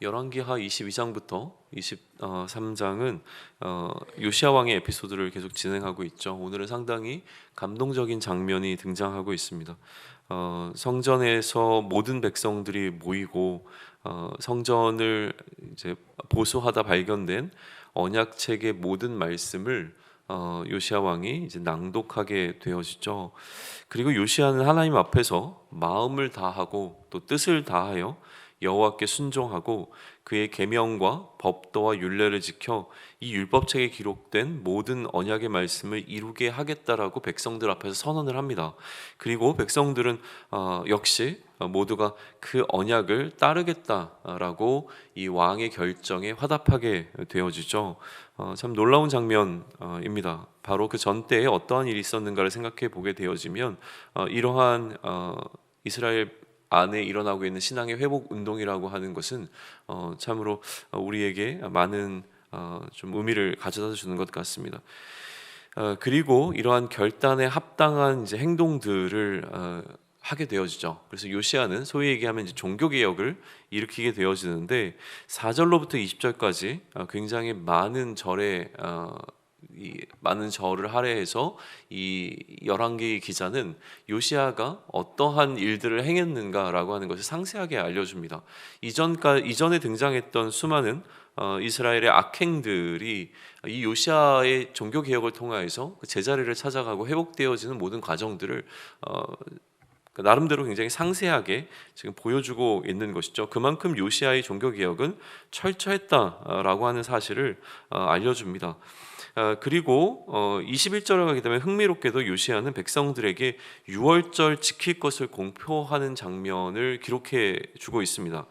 열왕기하 22장부터 23장은 요시야 왕의 에피소드를 계속 진행하고 있죠. 오늘은 상당히 감동적인 장면이 등장하고 있습니다. 성전에서 모든 백성들이 모이고 성전을 이제 보수하다 발견된 언약책의 모든 말씀을 요시야 왕이 이제 낭독하게 되어지죠. 그리고 요시야는 하나님 앞에서 마음을 다하고 또 뜻을 다하여 여호와께 순종하고 그의 계명과 법도와 율례를 지켜 이 율법책에 기록된 모든 언약의 말씀을 이루게 하겠다라고 백성들 앞에서 선언을 합니다. 그리고 백성들은 역시 모두가 그 언약을 따르겠다라고 이 왕의 결정에 화답하게 되어지죠. 참 놀라운 장면입니다. 바로 그 전 때에 어떠한 일이 있었는가를 생각해 보게 되어지면 이러한 이스라엘 안에 일어나고 있는 신앙의 회복 운동이라고 하는 것은 참으로 우리에게 많은 좀 의미를 가져다 주는 것 같습니다. 그리고 이러한 결단에 합당한 이제 행동들을 하게 되어지죠. 그래서 요시야는 소위 얘기하면 이제 종교 개혁을 일으키게 되어지는데 4절로부터 20절까지 굉장히 많은 많은 절을 할애해서 이 열왕기 기자는 요시야가 어떠한 일들을 행했는가라고 하는 것을 상세하게 알려줍니다. 이전에 등장했던 수많은 이스라엘의 악행들이 이 요시야의 종교 개혁을 통하여서 그 제자리를 찾아가고 회복되어지는 모든 과정들을 나름대로 굉장히 상세하게 지금 보여주고 있는 것이죠. 그만큼 요시야의 종교 개혁은 철저했다라고 하는 사실을 알려줍니다. 그리고 21절에 가게 되면 흥미롭게도 요시야는 백성들에게 유월절 지킬 것을 공표하는 장면을 기록해 주고 있습니다.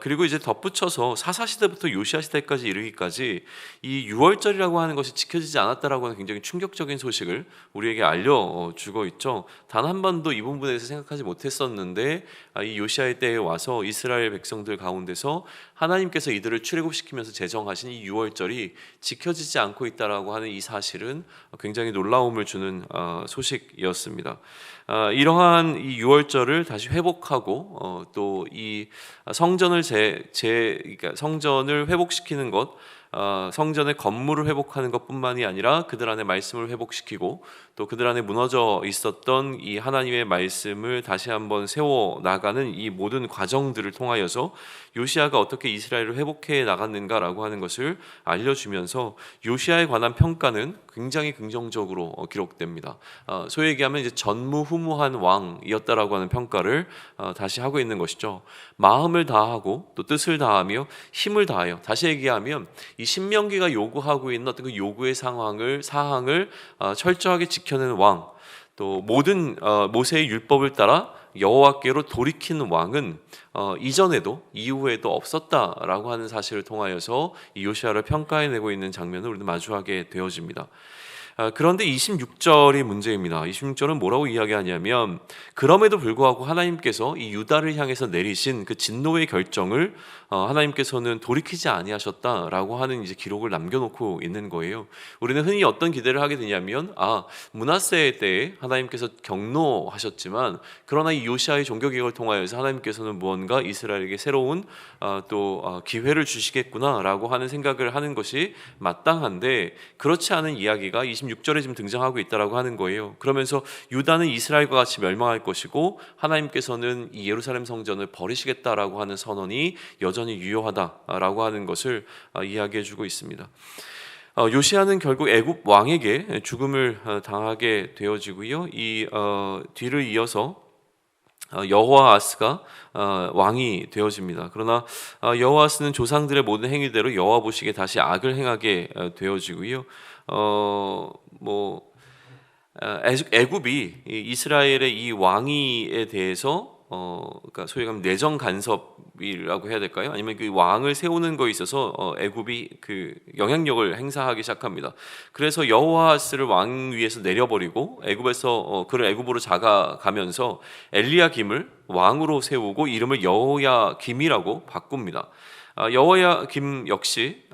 그리고 이제 덧붙여서 사사 시대부터 요시야 시대까지 이르기까지 이 유월절이라고 하는 것이 지켜지지 않았다라고 하는 굉장히 충격적인 소식을 우리에게 알려주고 있죠. 단 한 번도 이 부분에 대해서 생각하지 못했었는데 이 요시야의 때에 와서 이스라엘 백성들 가운데서 하나님께서 이들을 출애굽시키면서 제정하신 이 유월절이 지켜지지 않고 있다라고 하는 이 사실은 굉장히 놀라움을 주는 소식이었습니다. 이러한 이 유월절을 다시 회복하고 또 이 성전을 그러니까 성전을 회복시키는 것, 성전의 건물을 회복하는 것뿐만이 아니라 그들 안에 말씀을 회복시키고 또 그들 안에 무너져 있었던 이 하나님의 말씀을 다시 한번 세워 나가는 이 모든 과정들을 통하여서 요시야가 어떻게 이스라엘을 회복해 나갔는가라고 하는 것을 알려주면서 요시야에 관한 평가는 굉장히 긍정적으로 기록됩니다. 소위 얘기하면 이제 전무후무한 왕이었다라고 하는 평가를 다시 하고 있는 것이죠. 마음을 다하고 또 뜻을 다하며 힘을 다하여, 다시 얘기하면 이 신명기가 요구하고 있는 어떤 그 요구의 사항을 철저하게 지켜내는 왕, 또 모든 모세의 율법을 따라 여호와께로 돌이킨 왕은 이전에도 이후에도 없었다라고 하는 사실을 통하여서 이 요시야를 평가해내고 있는 장면을 우리는 마주하게 되어집니다. 그런데 26절이 문제입니다. 26절은 뭐라고 이야기하냐면 그럼에도 불구하고 하나님께서 이 유다를 향해서 내리신 그 진노의 결정을 하나님께서는 돌이키지 아니하셨다라고 하는 이제 기록을 남겨놓고 있는 거예요. 우리는 흔히 어떤 기대를 하게 되냐면 므낫세 때에 하나님께서 경노하셨지만 그러나 이 요시야의 종교개혁을 통하여서 하나님께서는 무언가 이스라엘에게 새로운 또 기회를 주시겠구나라고 하는 생각을 하는 것이 마땅한데 그렇지 않은 이야기가 26절에 지금 등장하고 있다라고 하는 거예요. 그러면서 유다는 이스라엘과 같이 멸망할 것이고 하나님께서는 이 예루살렘 성전을 버리시겠다라고 하는 선언이 여전히 유효하다라고 하는 것을 이야기해주고 있습니다. 요시야는 결국 애굽 왕에게 죽음을 당하게 되어지고요. 이 뒤를 이어서 여호아하스가 왕이 되어집니다. 그러나 여호아하스는 조상들의 모든 행위대로 여호와 보시기에 다시 악을 행하게 되어지고요. 애굽이 이스라엘의 이 왕위에 대해서 그러니까 소위 말하면 내정 간섭이라고 해야 될까요? 아니면 그 왕을 세우는 거에 있어서 애굽이 그 영향력을 행사하기 시작합니다. 그래서 여호아하스를 왕 위에서 내려버리고 애굽에서 그를 애굽으로 자가가면서 엘리야김을 왕으로 세우고 이름을 여호야김이라고 바꿉니다. 여호야김 역시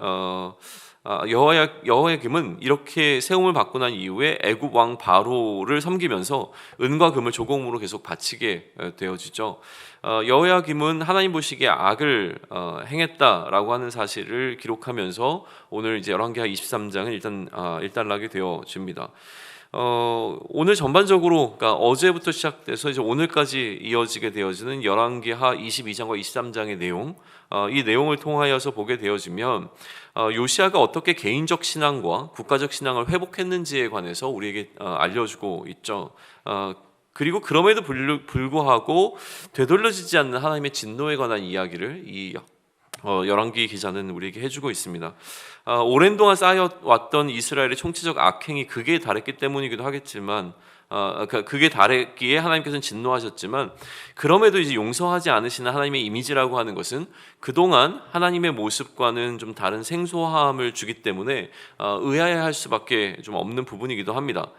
여호야김은 이렇게 세움을 받고 난 이후에 애굽 왕 바로를 섬기면서 은과 금을 조공으로 계속 바치게 되어지죠. 여호야김은 하나님 보시기에 악을 행했다라고 하는 사실을 기록하면서 오늘 이제 열왕기하 23장은 일단락이 되어집니다. 오늘 전반적으로, 그러니까 어제부터 시작돼서 이제 오늘까지 이어지게 되어지는 열왕기하 22장과 23장의 내용, 이 내용을 통하여서 보게 되어지면 요시아가 어떻게 개인적 신앙과 국가적 신앙을 회복했는지에 관해서 우리에게 알려주고 있죠. 그리고 그럼에도 불구하고 되돌려지지 않는 하나님의 진노에 관한 이야기를 이 열왕기 기자는 우리에게 해주고 있습니다. 오랜 동안 쌓여왔던 이스라엘의 총체적 악행이 극에 달했기 때문이기도 하겠지만, 극에 달했기에 하나님께서는 진노하셨지만, 그럼에도 이제 용서하지 않으시는 하나님의 이미지라고 하는 것은 그동안 하나님의 모습과는 좀 다른 생소함을 주기 때문에 의아해할 수밖에 좀 없는 부분이기도 합니다.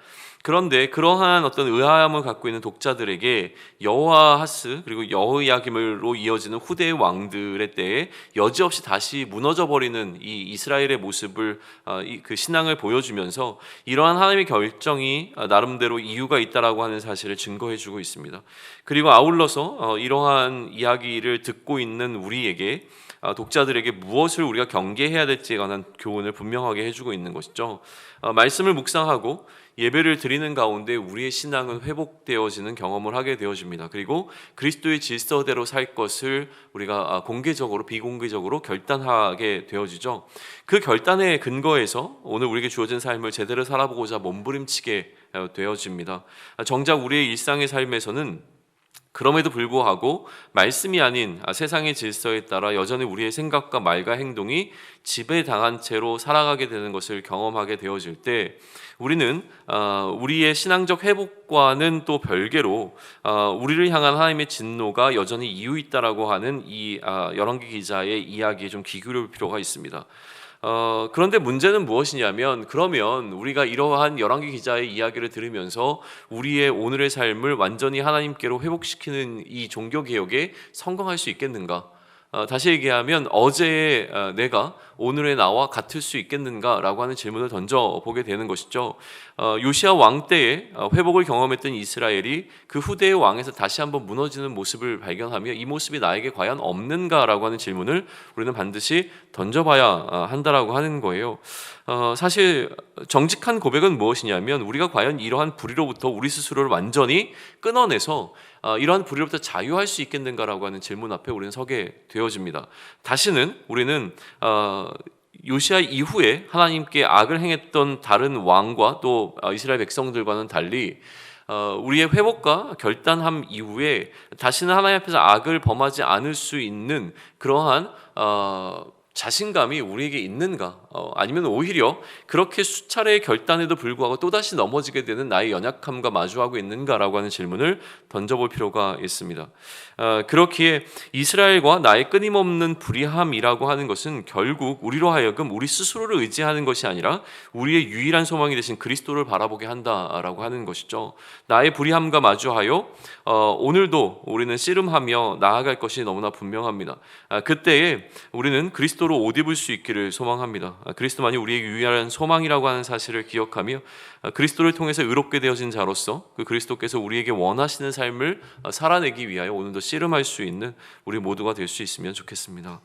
그런데 그러한 어떤 의아함을 갖고 있는 독자들에게 여호아하스 그리고 여호야김으로 이어지는 후대의 왕들의 때에 여지없이 다시 무너져버리는 이 이스라엘의 모습을, 그 신앙을 보여주면서 이러한 하나님의 결정이 나름대로 이유가 있다라고 하는 사실을 증거해주고 있습니다. 그리고 아울러서 이러한 이야기를 듣고 있는 우리에게, 독자들에게 무엇을 우리가 경계해야 될지에 관한 교훈을 분명하게 해주고 있는 것이죠. 말씀을 묵상하고 예배를 드리는 가운데 우리의 신앙은 회복되어지는 경험을 하게 되어집니다. 그리고 그리스도의 질서대로 살 것을 우리가 공개적으로 비공개적으로 결단하게 되어지죠. 그 결단의 근거에서 오늘 우리에게 주어진 삶을 제대로 살아보고자 몸부림치게 되어집니다. 정작 우리의 일상의 삶에서는 그럼에도 불구하고 말씀이 아닌 세상의 질서에 따라 여전히 우리의 생각과 말과 행동이 지배당한 채로 살아가게 되는 것을 경험하게 되어질 때 우리는 우리의 신앙적 회복과는 또 별개로 우리를 향한 하나님의 진노가 여전히 이유 있다라고 하는 이 열왕기 기자의 이야기에 좀 귀 기울일 필요가 있습니다. 그런데 문제는 무엇이냐면, 그러면 우리가 이러한 열왕기 기자의 이야기를 들으면서 우리의 오늘의 삶을 완전히 하나님께로 회복시키는 이 종교개혁에 성공할 수 있겠는가? 다시 얘기하면 어제의 내가 오늘의 나와 같을 수 있겠는가라고 하는 질문을 던져보게 되는 것이죠. 요시아 왕 때에 회복을 경험했던 이스라엘이 그 후대의 왕에서 다시 한번 무너지는 모습을 발견하며 이 모습이 나에게 과연 없는가라고 하는 질문을 우리는 반드시 던져봐야 한다라고 하는 거예요. 사실 정직한 고백은 무엇이냐면, 우리가 과연 이러한 불의로부터 우리 스스로를 완전히 끊어내서 이러한 불의로부터 자유할 수 있겠는가라고 하는 질문 앞에 우리는 서게 되어집니다. 다시는 우리는 요시아 이후에 하나님께 악을 행했던 다른 왕과 또 이스라엘 백성들과는 달리 우리의 회복과 결단함 이후에 다시는 하나님 앞에서 악을 범하지 않을 수 있는 그러한 자신감이 우리에게 있는가? 아니면 오히려 그렇게 수차례의 결단에도 불구하고 또다시 넘어지게 되는 나의 연약함과 마주하고 있는가라고 하는 질문을 던져볼 필요가 있습니다. 그렇기에 이스라엘과 나의 끊임없는 불의함이라고 하는 것은 결국 우리로 하여금 우리 스스로를 의지하는 것이 아니라 우리의 유일한 소망이 되신 그리스도를 바라보게 한다라고 하는 것이죠. 나의 불의함과 마주하여 오늘도 우리는 씨름하며 나아갈 것이 너무나 분명합니다. 그때에 우리는 그리스도로 옷 입을 수 있기를 소망합니다. 그리스도만이 우리의 유일한 소망이라고 하는 사실을 기억하며 그리스도를 통해서 의롭게 되어진 자로서 그 그리스도께서 우리에게 원하시는 삶을 살아내기 위하여 오늘도 씨름할 수 있는 우리 모두가 될 수 있으면 좋겠습니다.